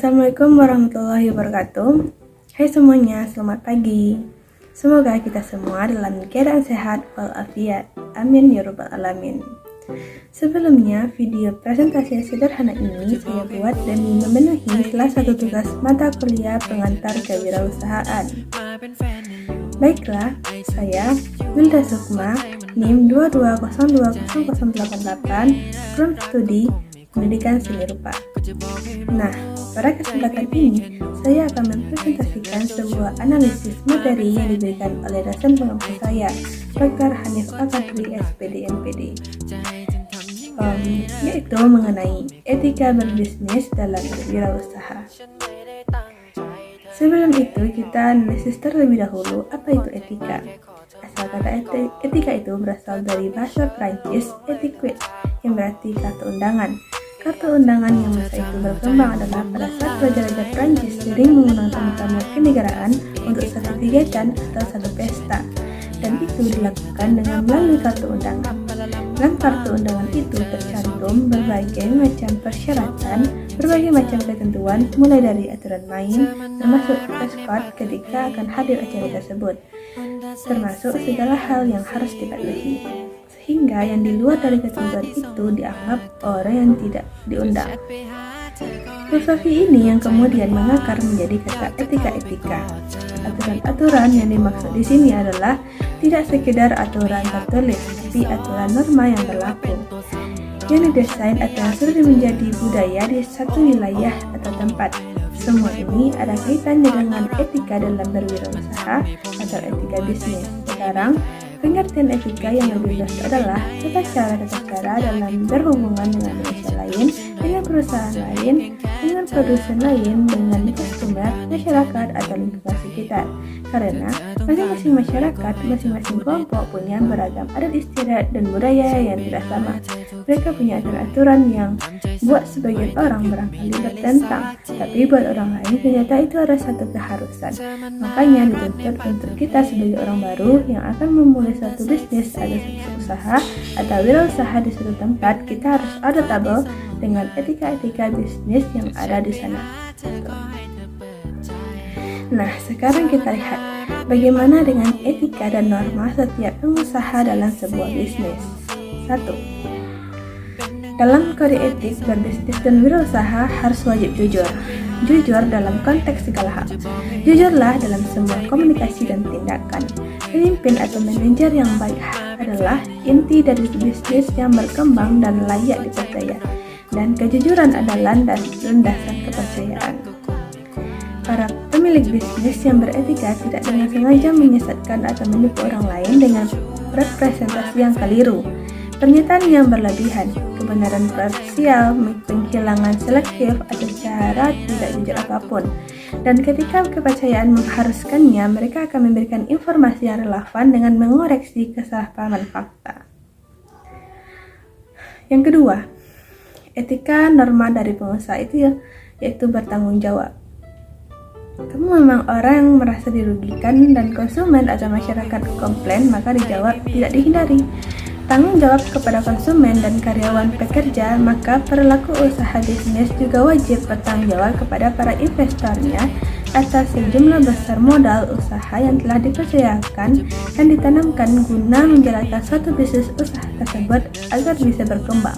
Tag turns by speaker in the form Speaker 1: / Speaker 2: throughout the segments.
Speaker 1: Assalamualaikum warahmatullahi wabarakatuh. Hai semuanya, selamat pagi. Semoga kita semua dalam keadaan sehat walafiat. Amin ya rabbal alamin. Sebelumnya, video presentasi sederhana ini saya buat demi memenuhi salah satu tugas mata kuliah pengantar kewirausahaan. Baiklah, saya Wilda Sukma, NIM 2202088, Program Studi Pendidikan Seni Rupa. Nah, pada kesempatan ini, saya akan mempresentasikan sebuah analisis materi yang diberikan oleh dosen pengampu saya, Dr. Hanif Al-Qadri, SPD MPD, yaitu mengenai etika berbisnis dalam berwirausaha. Sebelum itu, kita analisis terlebih dahulu apa itu etika. Asal kata etika itu berasal dari bahasa Prancis etiquette, yang berarti kartu undangan. Kartu undangan yang masa itu berkembang adalah pada saat raja-raja Prancis sering mengundang tamu-tamu kenegaraan untuk satu kegiatan atau satu pesta, dan itu dilakukan dengan melalui kartu undangan. Dalam kartu undangan itu tercantum berbagai macam persyaratan, berbagai macam ketentuan, mulai dari aturan main, termasuk dress code ketika akan hadir acara tersebut, termasuk segala hal yang harus dipatuhi. Sehingga yang di luar dari ketentuan itu dianggap orang yang tidak diundang. Filosofi ini yang kemudian mengakar menjadi kata etika-etika. Aturan-aturan yang dimaksud di sini adalah tidak sekedar aturan tertulis, tapi aturan norma yang berlaku, yang didesain atau yang sudah menjadi budaya di satu wilayah atau tempat. Semua ini ada kaitannya dengan etika dalam berwirausaha atau etika bisnis. Sekarang, pengertian etika yang lebih luas adalah tata cara dalam berhubungan dengan manusia lain, dengan perusahaan lain, dengan produsen lain, dengan customer, masyarakat, atau lingkungan sekitar. Karena masing-masing masyarakat, masing-masing kelompok punya beragam adat istiadat dan budaya yang tidak sama. Mereka punya aturan-aturan yang buat sebagian orang barangkali bertentang, tapi buat orang lain ternyata itu ada satu keharusan. Makanya dituntut untuk kita sebagai orang baru yang akan memulai suatu bisnis atau suatu usaha atau wirausaha di suatu tempat, kita harus adaptable dengan etika-etika bisnis yang ada di sana. Nah, sekarang kita lihat bagaimana dengan etika dan norma setiap pengusaha dalam sebuah bisnis. 1. Dalam kode etik berbisnis dan wirausaha harus wajib jujur. Jujur dalam konteks segala hal. Jujurlah dalam semua komunikasi dan tindakan. Pemimpin atau manajer yang baik adalah inti dari bisnis yang berkembang dan layak dipercaya. Dan kejujuran adalah landasan kepercayaan. Para pemilik bisnis yang beretika tidak dengan sengaja menyesatkan atau menipu orang lain dengan representasi yang keliru, pernyataan yang berlebihan, kebenaran parsial, penghilangan selektif, atau cara tidak jujur apapun. Dan ketika kepercayaan mengharuskannya, mereka akan memberikan informasi yang relevan dengan mengoreksi kesalahpahaman fakta. Yang kedua, etika norma dari pengusaha itu yaitu bertanggung jawab. Kamu memang orang yang merasa dirugikan dan konsumen atau masyarakat komplain, maka dijawab tidak dihindari. Tanggung jawab kepada konsumen dan karyawan pekerja, maka perilaku usaha bisnis juga wajib bertanggung jawab kepada para investornya atas sejumlah besar modal usaha yang telah dipercayakan dan ditanamkan guna menjalankan suatu bisnis usaha tersebut agar bisa berkembang.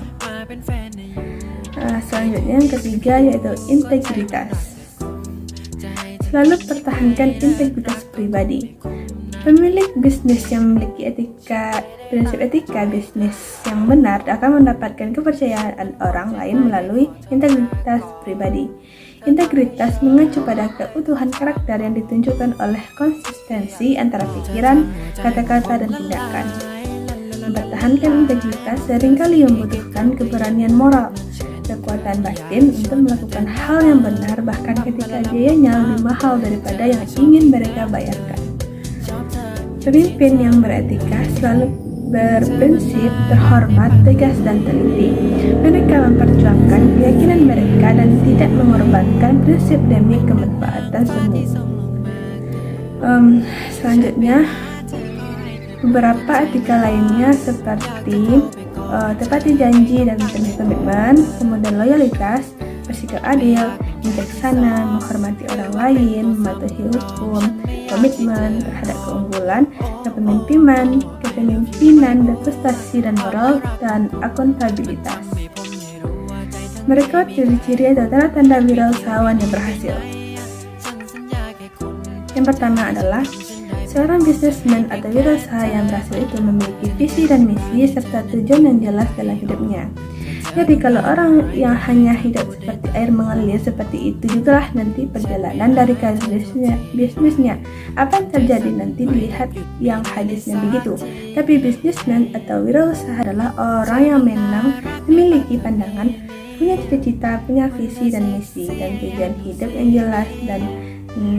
Speaker 1: Selanjutnya yang ketiga yaitu integritas. Selalu pertahankan integritas pribadi. Pemilik bisnis yang memiliki prinsip etika bisnis yang benar akan mendapatkan kepercayaan orang lain melalui integritas pribadi. Integritas mengacu pada keutuhan karakter yang ditunjukkan oleh konsistensi antara pikiran, kata-kata, dan tindakan. Mempertahankan integritas seringkali membutuhkan keberanian moral, kekuatan batin untuk melakukan hal yang benar bahkan ketika biayanya lebih mahal daripada yang ingin mereka bayarkan. Pemimpin yang beretika selalu berprinsip, terhormat, tegas, dan teliti. Mereka memperjuangkan keyakinan mereka dan tidak mengorbankan prinsip demi kemanfaatan semua. Selanjutnya, beberapa etika lainnya seperti tepati janji dan komitmen, kemudian loyalitas, bersikap adil, bijaksana, menghormati orang lain, mematuhi hukum, komitmen terhadap keunggulan, kepemimpinan, dan prestasi dan moral, dan akuntabilitas. Mereka ciri-ciri atau tanda-tanda wirausahawan yang berhasil. Yang pertama adalah seorang bisnismen atau wirausaha yang berhasil itu memiliki visi dan misi serta tujuan yang jelas dalam hidupnya. Jadi kalau orang yang hanya hidup seperti air mengalir, seperti itu jugalah nanti perjalanan dari karir bisnisnya. Apa yang terjadi nanti dilihat yang hadisnya begitu. Tapi bisnismen atau wirausaha adalah orang yang memang memiliki pandangan, punya cita-cita, punya visi dan misi, dan tujuan hidup yang jelas dan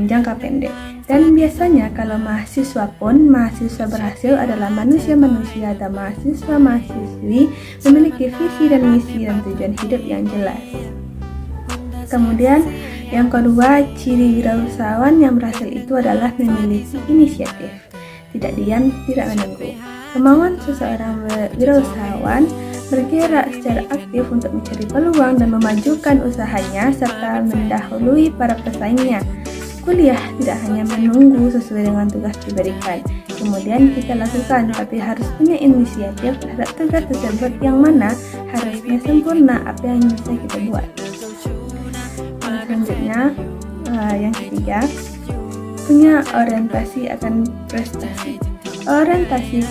Speaker 1: jangka pendek. Dan biasanya kalau mahasiswa berhasil adalah manusia-manusia atau mahasiswa-mahasiswi memiliki visi dan misi dan tujuan hidup yang jelas. Kemudian yang kedua, ciri wirausahawan yang berhasil itu adalah memiliki inisiatif, tidak diam, tidak menunggu. Kemauan seseorang wirausahawan bergerak secara aktif untuk mencari peluang dan memajukan usahanya serta mendahului para pesaingnya. Kuliah tidak hanya menunggu sesuai dengan tugas diberikan, kemudian kita lakukan, tapi harus punya inisiatif terhadap tugas tersebut yang mana harusnya sempurna apa yang bisa kita buat. Selanjutnya, yang ketiga, punya orientasi akan prestasi. Orientasi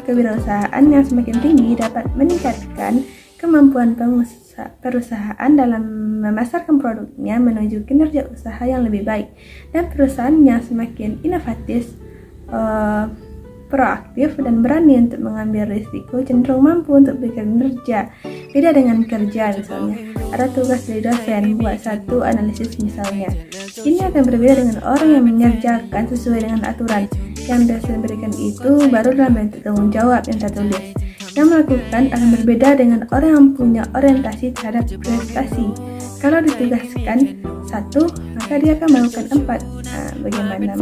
Speaker 1: kewirausahaan yang semakin tinggi dapat meningkatkan kemampuan perusahaan dalam memasarkan produknya menuju kinerja usaha yang lebih baik, dan perusahaan yang semakin inovatif, proaktif, dan berani untuk mengambil risiko cenderung mampu untuk bekerja. Beda dengan kerja, misalnya ada tugas dari dosen buat satu analisis misalnya. Ini akan berbeda dengan orang yang mengerjakan sesuai dengan aturan yang dosen berikan, itu baru dalam bentuk tanggung jawab yang tertulis. Yang melakukan akan berbeda dengan orang yang punya orientasi terhadap prestasi. Kalau ditugaskan satu, maka dia akan melakukan 4. Bagaimana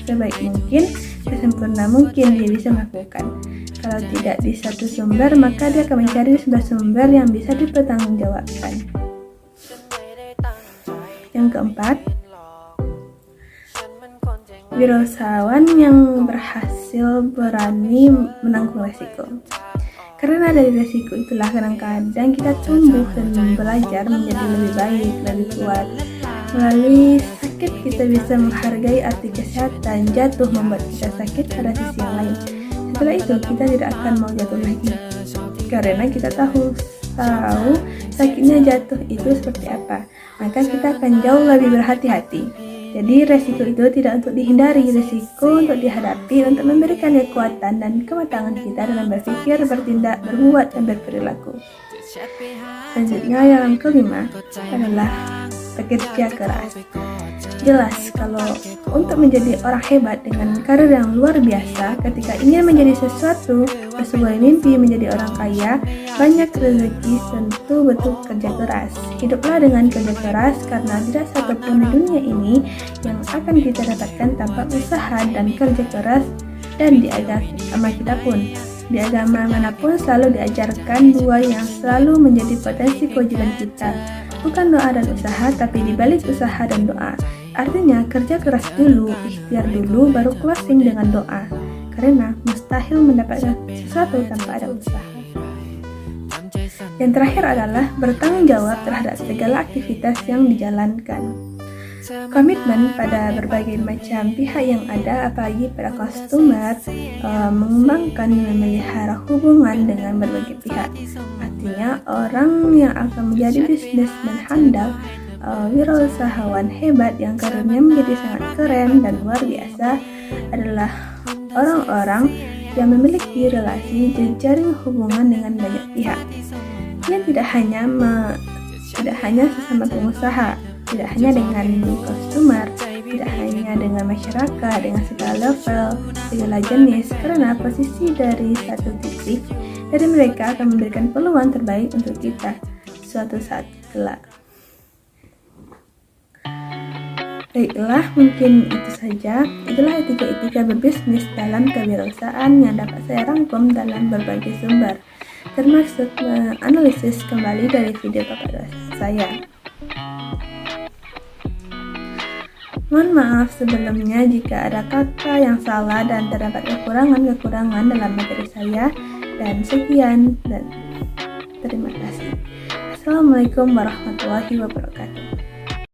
Speaker 1: sebaik mungkin, sesempurna mungkin dia bisa melakukan. Kalau tidak di satu sumber, maka dia akan mencari sebuah sumber yang bisa dipertanggungjawabkan. Yang keempat, wirausahawan yang berhasil berani menanggung resiko. Karena dari resiko itulah kadang-kadang kita tumbuh dan belajar menjadi lebih baik, lebih kuat. Melalui sakit kita bisa menghargai arti kesehatan. Jatuh membuat kita sakit pada sisi yang lain. Setelah itu kita tidak akan mau jatuh lagi, karena kita tahu sakitnya jatuh itu seperti apa. Maka kita akan jauh lebih berhati-hati. Jadi resiko itu tidak untuk dihindari, resiko untuk dihadapi, untuk memberikan kekuatan dan kematangan kita dalam berpikir, bertindak, berbuat, dan berperilaku. Selanjutnya yang kelima adalah bekerja keras. Jelas kalau untuk menjadi orang hebat dengan karir yang luar biasa, ketika ingin menjadi sesuatu, bersebuah mimpi menjadi orang kaya, banyak rezeki, tentu betul kerja keras. Hiduplah dengan kerja keras, karena tidak satupun di dunia ini yang akan kita dapatkan tanpa usaha dan kerja keras. Dan di agama kita pun, di agama manapun selalu diajarkan dua yang selalu menjadi potensi kewajiban kita. Bukan doa dan usaha, tapi dibalik usaha dan doa. Artinya kerja keras dulu, ikhtiar dulu, baru closing dengan doa. Karena mustahil mendapatkan sesuatu tanpa ada usaha. Yang terakhir adalah bertanggung jawab terhadap segala aktivitas yang dijalankan. Komitmen pada berbagai macam pihak yang ada, apalagi pada customer, mengembangkan dan memelihara hubungan dengan berbagai pihak. Artinya orang yang akan menjadi bisnismen handal, wirausahawan hebat yang karirnya menjadi sangat keren dan luar biasa adalah orang-orang yang memiliki relasi jejaring hubungan dengan banyak pihak. Yang tidak hanya sesama pengusaha, tidak hanya dengan customer, tidak hanya dengan masyarakat, dengan segala level, segala jenis, karena posisi dari satu titik dari mereka akan memberikan peluang terbaik untuk kita suatu saat kelak. Baiklah, mungkin itu saja. Itulah etika-etika berbisnis dalam kewirausahaan yang dapat saya rangkum dalam berbagai sumber, termasuk menganalisis kembali dari video Bapak dosen saya. Mohon maaf sebelumnya jika ada kata yang salah dan terdapat kekurangan-kekurangan dalam materi saya. Dan sekian dan terima kasih. Assalamualaikum warahmatullahi wabarakatuh.